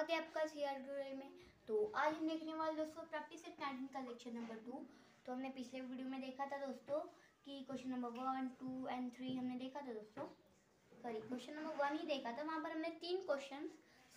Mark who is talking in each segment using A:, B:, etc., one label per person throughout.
A: स्वागत है आपका सीआर ट्यूटोरियल में। तो आज हम देखने वाले दोस्तों प्रैक्टिस सेट 19 का लेक्चर नंबर 2। तो हमने पिछले वीडियो में देखा था दोस्तों कि क्वेश्चन नंबर 1, 2 एंड 3 हमने देखा था दोस्तों। सॉरी, क्वेश्चन नंबर 1 ही देखा था, वहाँ पर हमने 3 क्वेश्चन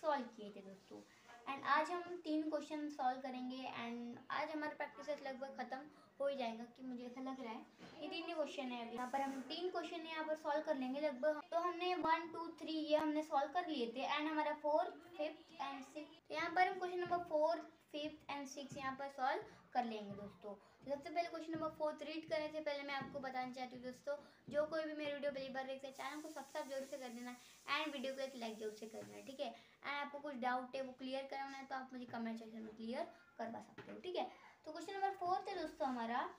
A: सॉल्व किए थे दोस्तों। एंड आज हम 3 क्वेश्चन सॉल्व करेंगे एंड आज हमारा प्रैक्टिस सेट लगभग खत्म हो ही जाएगा कि मुझे ऐसा लग रहा है। ये 3 क्वेश्चन है, अभी यहाँ पर हम 3 क्वेश्चन यहाँ पर सॉल्व कर लेंगे लगभग। तो हमने 1, 2, 3 ये हमने सॉल्व कर लिए थे एंड हमारा 4, 5 एंड 6। तो यहाँ पर हम क्वेश्चन नंबर 4, 5 एंड 6 यहाँ पर सॉल्व कर लेंगे दोस्तों। तो सबसे पहले क्वेश्चन नंबर 4 रीड करने से पहले मैं आपको बताना चाहती हूँ दोस्तों, जो कोई भी मेरी वीडियो पहली बार देखते हैं चैनल को सब्सक्राइब जरूर से कर देना एंड वीडियो को एक लाइक जरूर से कर देना, ठीक है। एंड आपको कुछ डाउट है वो क्लियर करना है तो आप मुझे कमेंट सेक्शन में क्लियर करवा सकते हो, ठीक है। तो क्वेश्चन नंबर 4 थे दोस्तों हमारा,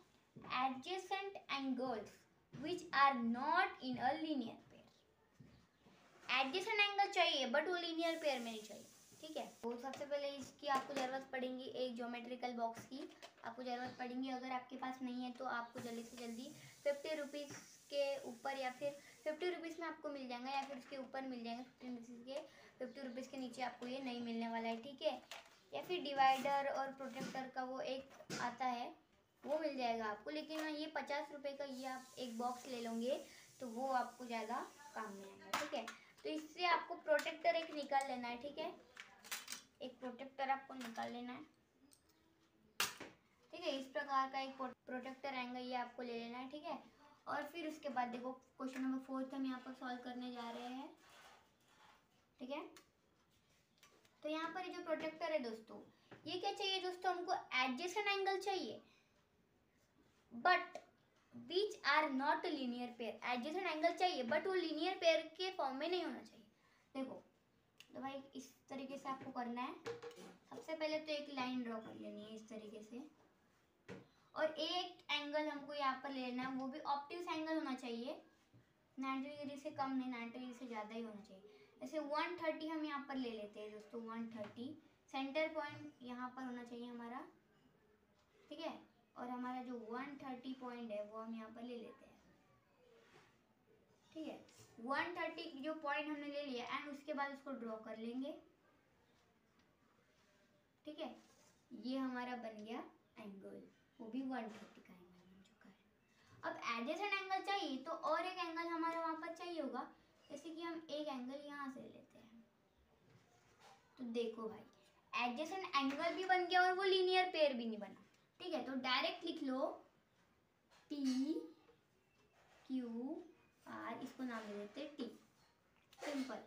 A: adjacent angles which are not in a linear pair. Adjacent angle चाहिए बट वो लीनियर पेयर में नहीं चाहिए, ठीक है। तो सबसे पहले इसकी आपको ज़रूरत पड़ेगी एक ज्योमेट्रिकल बॉक्स की आपको ज़रूरत पड़ेगी। अगर आपके पास नहीं है तो आपको जल्दी से जल्दी 50 रुपीज़ के ऊपर या फिर 50 रुपीज़ में आपको मिल जाएगा या फिर उसके ऊपर मिल जाएगा 50 रुपीज़ के नीचे आपको ये नहीं मिलने वाला है, ठीक है। या फिर डिवाइडर और प्रोटेक्टर का वो एक आता है वो मिल जाएगा आपको, लेकिन ये 50 रुपये का ये आप एक बॉक्स ले लोगे तो वो आपको ज़्यादा काम में आएगा, ठीक है। तो इससे आपको प्रोटेक्टर एक निकाल लेना है, ठीक है। एक प्रोटेक्टर आपको निकाल लेना है, ठीक है। इस प्रकार का एक प्रोटेक्टर आएगा ये आपको ले लेना है, ठीक है। और फिर उसके बाद देखो क्वेश्चन नंबर 4 हम यहाँ पर सॉल्व करने जा रहे हैं, ठीक है। तो यहाँ पर जो प्रोटेक्टर है दोस्तों, ये क्या चाहिए दोस्तों, हमको एडजेसेंट एंगल चाहिए but which are not linear pair. Adjacent angle चाहिए बट वो लीनियर पेयर के फॉर्म में नहीं होना चाहिए। देखो तो भाई इस तरीके से आपको करना है। सबसे पहले तो एक लाइन ड्रॉ कर लेनी है इस तरीके से और एक एंगल हमको यहाँ पर ले लेना है, वो भी ऑप्टिक्स एंगल होना चाहिए। 90 डिग्री से कम नहीं, 90 डिग्री से ज़्यादा ही होना चाहिए। जैसे 130 हम यहाँ पर ले लेते हैं दोस्तों, 130 सेंटर पॉइंट यहाँ पर होना चाहिए हमारा, ठीक है। और हमारा जो 130 पॉइंट है वो हम यहाँ पर ले लेते हैं, ठीक है। 130 जो पॉइंट हमने ले लिया एंड उसके बाद उसको ड्रॉ कर लेंगे, ठीक है। ये हमारा बन गया एंगल, वो भी 130 का एंगल बन चुका है। अब एडजेसेंट एंगल चाहिए तो और एक एंगल हमारा वहाँ पर चाहिए होगा, जैसे कि हम एक एंगल यहाँ से लेते हैं। तो देखो भाई एडजेसेंट एंगल भी बन गया और वो लीनियर पेयर भी नहीं बना, ठीक है। तो डायरेक्ट लिख लो P Q R, इसको नाम दे देते हैं T, सिंपल।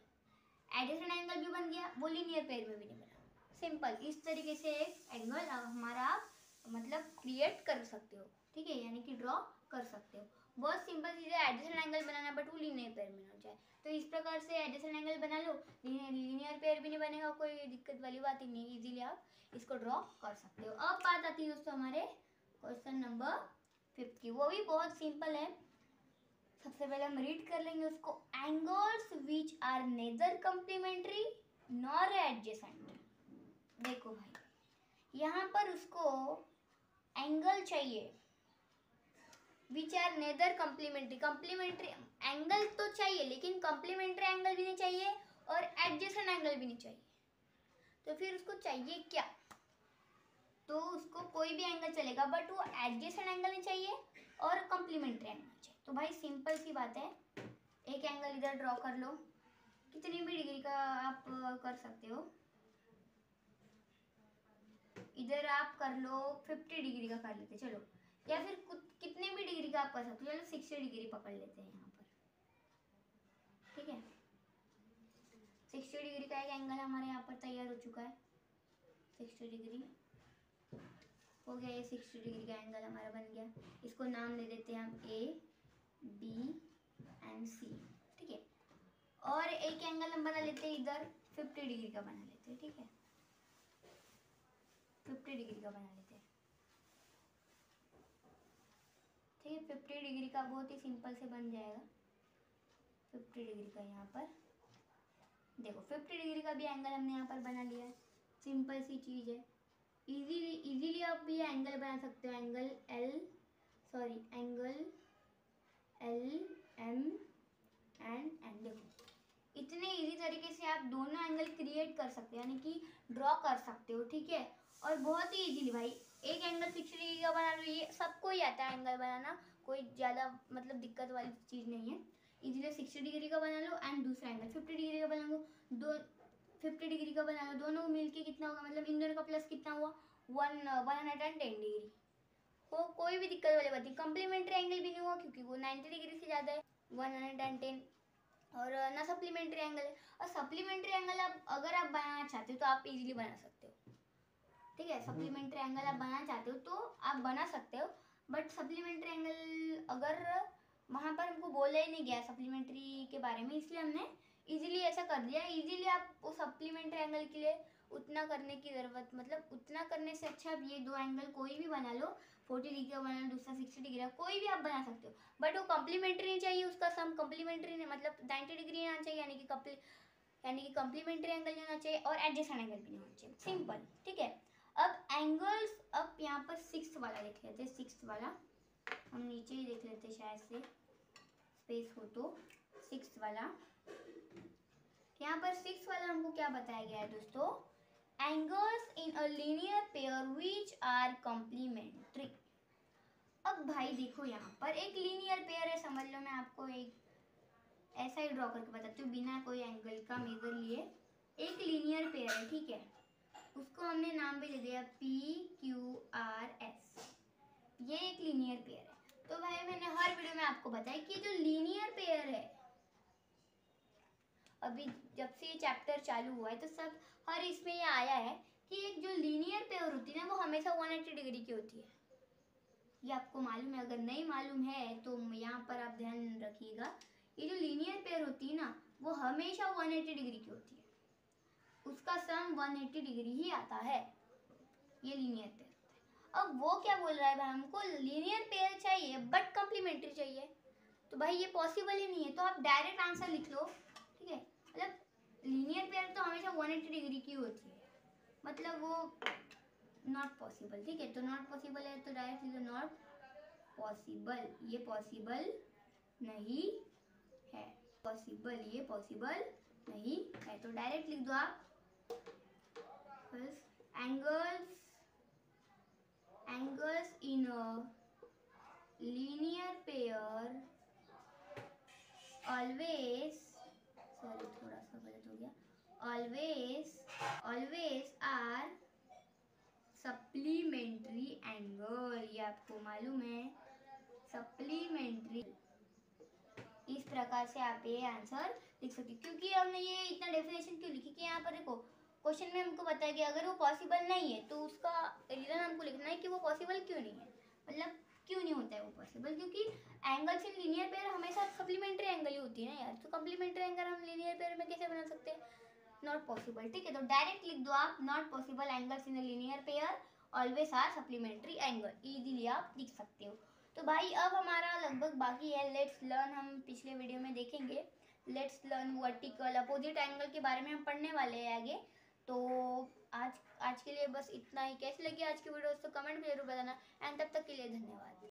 A: एडजेसेंट एंगल भी बन गया, वो लीनियर पेयर में भी नहीं बना, सिंपल। इस तरीके से एक एंगल हमारा मतलब क्रिएट कर सकते हो, ठीक है, यानी कि ड्रॉ कर सकते हो। बहुत सिंपल चीज़ है एडजेसेंट एंगल बनाना, बट वो लीनियर पेयर में ना जाए। तो इस प्रकार से एडजेसेंट एंगल बना लो, लीनियर पेयर भी नहीं बनेगा, कोई दिक्कत वाली बात ही नहीं, इजीली आप इसको ड्रॉ कर सकते हो। अब बात आती है दोस्तों हमारे क्वेश्चन नंबर 5 की, वो भी बहुत सिंपल है। सबसे पहले हम रीड कर लेंगे उसको, angles which are neither complementary nor adjacent. देखो भाई यहाँ पर उसको एंगल चाहिए which are neither complementary. Complementary angle तो चाहिए लेकिन कम्प्लीमेंट्री एंगल भी नहीं चाहिए और एडजेसेंट एंगल भी नहीं चाहिए। तो फिर उसको चाहिए क्या, तो उसको कोई भी एंगल चलेगा बट वो एडजेसेंट एंगल नहीं चाहिए और कम्प्लीमेंट्री एंगल चाहिए। तो भाई सिंपल सी बात है, एक एंगल इधर ड्रॉ कर लो, कितनी भी डिग्री का आप कर सकते हो, इधर आप कर लो 50 डिग्री का कर लेते चलो, या फिर कितने भी डिग्री का आप कर सकते हो, चलो 60 डिग्री पकड़ लेते हैं यहाँ पर, ठीक है। 60 डिग्री का एक एंगल हमारे यहाँ पर तैयार हो चुका है। 60 डिग्री हो गया, ये 60 डिग्री का एंगल हमारा बन गया। इसको नाम दे देते हैं हम A, B एंड C, ठीक है। और एक एंगल हम बना लेते हैं इधर 50 डिग्री का बना लेते हैं, ठीक है, 50 डिग्री का बना लेते हैं, ठीक है। 50 डिग्री का बहुत ही सिंपल से बन जाएगा। 50 डिग्री का यहाँ पर देखो 50 डिग्री का भी एंगल हमने यहाँ पर बना लिया है, सिंपल सी चीज़ है। इजीली आप भी एंगल बना सकते हो, angle L M and N. देखो इतने इजी तरीके से आप दोनों एंगल क्रिएट कर सकते हो, यानी कि ड्रॉ कर सकते हो, ठीक है। और बहुत ही इजीली भाई, एक एंगल 60 डिग्री का बना लो, ये सबको ही आता है एंगल बनाना, कोई ज़्यादा मतलब दिक्कत वाली चीज़ नहीं है। इजीली 60 डिग्री का बना लो एंड दूसरा एंगल 50 डिग्री का बना लो, दो 50 डिग्री का बना लो, दोनों मिलके कितना होगा, मतलब इन दोनों का प्लस कितना हुआ 110 डिग्री। वो कोई भी दिक्कत वाली बात नहीं, कम्प्लीमेंट्री एंगल भी नहीं हुआ क्योंकि वो 90 डिग्री से ज़्यादा है 110, और ना सप्लीमेंट्री एंगल है। और सप्लीमेंट्री एंगल आप अगर आप बनाना चाहते हो तो आप इजीली बना सकते हो, ठीक है। सप्लीमेंट्री एंगल आप बनाना चाहते हो तो आप बना सकते हो, बट सप्लीमेंट्री एंगल अगर वहाँ पर हमको बोला ही नहीं गया सप्लीमेंट्री के बारे में, इसलिए हमने इजीली ऐसा कर दिया। इजीली आप वो सप्लीमेंट्री एंगल के लिए उतना करने की ज़रूरत, मतलब उतना करने से अच्छा आप ये दो एंगल कोई भी बना लो, 40 डिग्री का बना लो, दूसरा 60 डिग्री का, कोई भी आप बना सकते हो, बट वो कम्प्लीमेंट्री नहीं चाहिए, उसका सम कम्प्लीमेंट्री नहीं, मतलब 90 डिग्री आना चाहिए, यानी कि कम्प्लीमेंट्री एंगल नहीं होना चाहिए और एडजेसेंट एंगल भी नहीं होना चाहिए, सिंपल, ठीक है। अब एंगल्स, अब यहाँ पर 6 वाला देख लेते हैं, 6 वाला हम नीचे ही देख लेते हैं, शायद से स्पेस हो तो 6 वाला। यहाँ पर 6 वाला हमको क्या बताया गया है दोस्तों, angles in a linear pair which are complementary. अब भाई देखो यहाँ पर एक लीनियर पेयर है, समझ लो, मैं आपको एक ऐसा ही ड्रॉ करके बताती हूँ बिना कोई एंगल का मेजर लिए। एक लीनियर पेयर है, ठीक है, उसको हमने नाम भी दे दिया PQRS, ये एक लीनियर पेयर है। तो भाई मैंने हर वीडियो में आपको बताया कि जो लीनियर पेयर है, अभी जब से ये चैप्टर चालू हुआ है तो सब हर इसमें ये आया है कि एक जो लीनियर पेयर होती है ना, वो हमेशा 180 डिग्री की होती है। ये आपको मालूम है, अगर नहीं मालूम है तो यहाँ पर आप ध्यान रखिएगा, ये जो लीनियर पेयर होती है ना, वो हमेशा 180 डिग्री की होती है, उसका सम 180 डिग्री ही आता है, ये लीनियर पेयर। अब वो क्या बोल रहा है भाई, हमको लीनियर पेयर चाहिए बट कम्प्लीमेंट्री चाहिए, तो भाई ये पॉसिबल ही नहीं है, तो आप डायरेक्ट आंसर लिख लो, ठीक है। मतलब लीनियर पेयर तो हमेशा 180 डिग्री की होती है, मतलब वो नॉट पॉसिबल, ठीक है। तो नॉट पॉसिबल है तो डायरेक्ट लिख दो नॉट पॉसिबल, ये पॉसिबल नहीं है, पॉसिबल, ये पॉसिबल नहीं है, तो डायरेक्ट लिख दो आप बस angles in a linear pair always, sorry थोड़ा सा गलत हो गया, ऑलवेज आर सप्लीमेंट्री एंगल, ये आपको मालूम है, सप्लीमेंट्री। इस प्रकार से आप ये आंसर लिख सकते हो, क्योंकि हमने ये इतना डेफिनेशन क्यों लिखी कि यहाँ पर देखो क्वेश्चन में हमको बताया कि अगर वो पॉसिबल नहीं है तो उसका रीजन हमको लिखना है कि वो पॉसिबल क्यों नहीं है, मतलब क्यों नहीं होता है वो पॉसिबल, क्योंकि एंगल्स इन लीनियर पेयर हमेशा सप्लीमेंट्री एंगल ही होती है ना यार, तो कम्प्लीमेंट्री एंगल हम लीनियर पेयर में कैसे बना सकते हैं, नॉट पॉसिबल, ठीक है। तो डायरेक्ट लिख दो आप not possible angles in linear pair always are supplementary angle, easily आप लिख सकते हो। तो भाई अब हमारा लगभग बाकी है लेट्स लर्न, हम पिछले वीडियो में देखेंगे let's learn vertical opposite angle के बारे में हम पढ़ने वाले हैं आगे। तो आज के लिए बस इतना ही। कैसी लगी आज की वीडियो तो कमेंट में जरूर बताना, एंड तब तक के लिए धन्यवाद।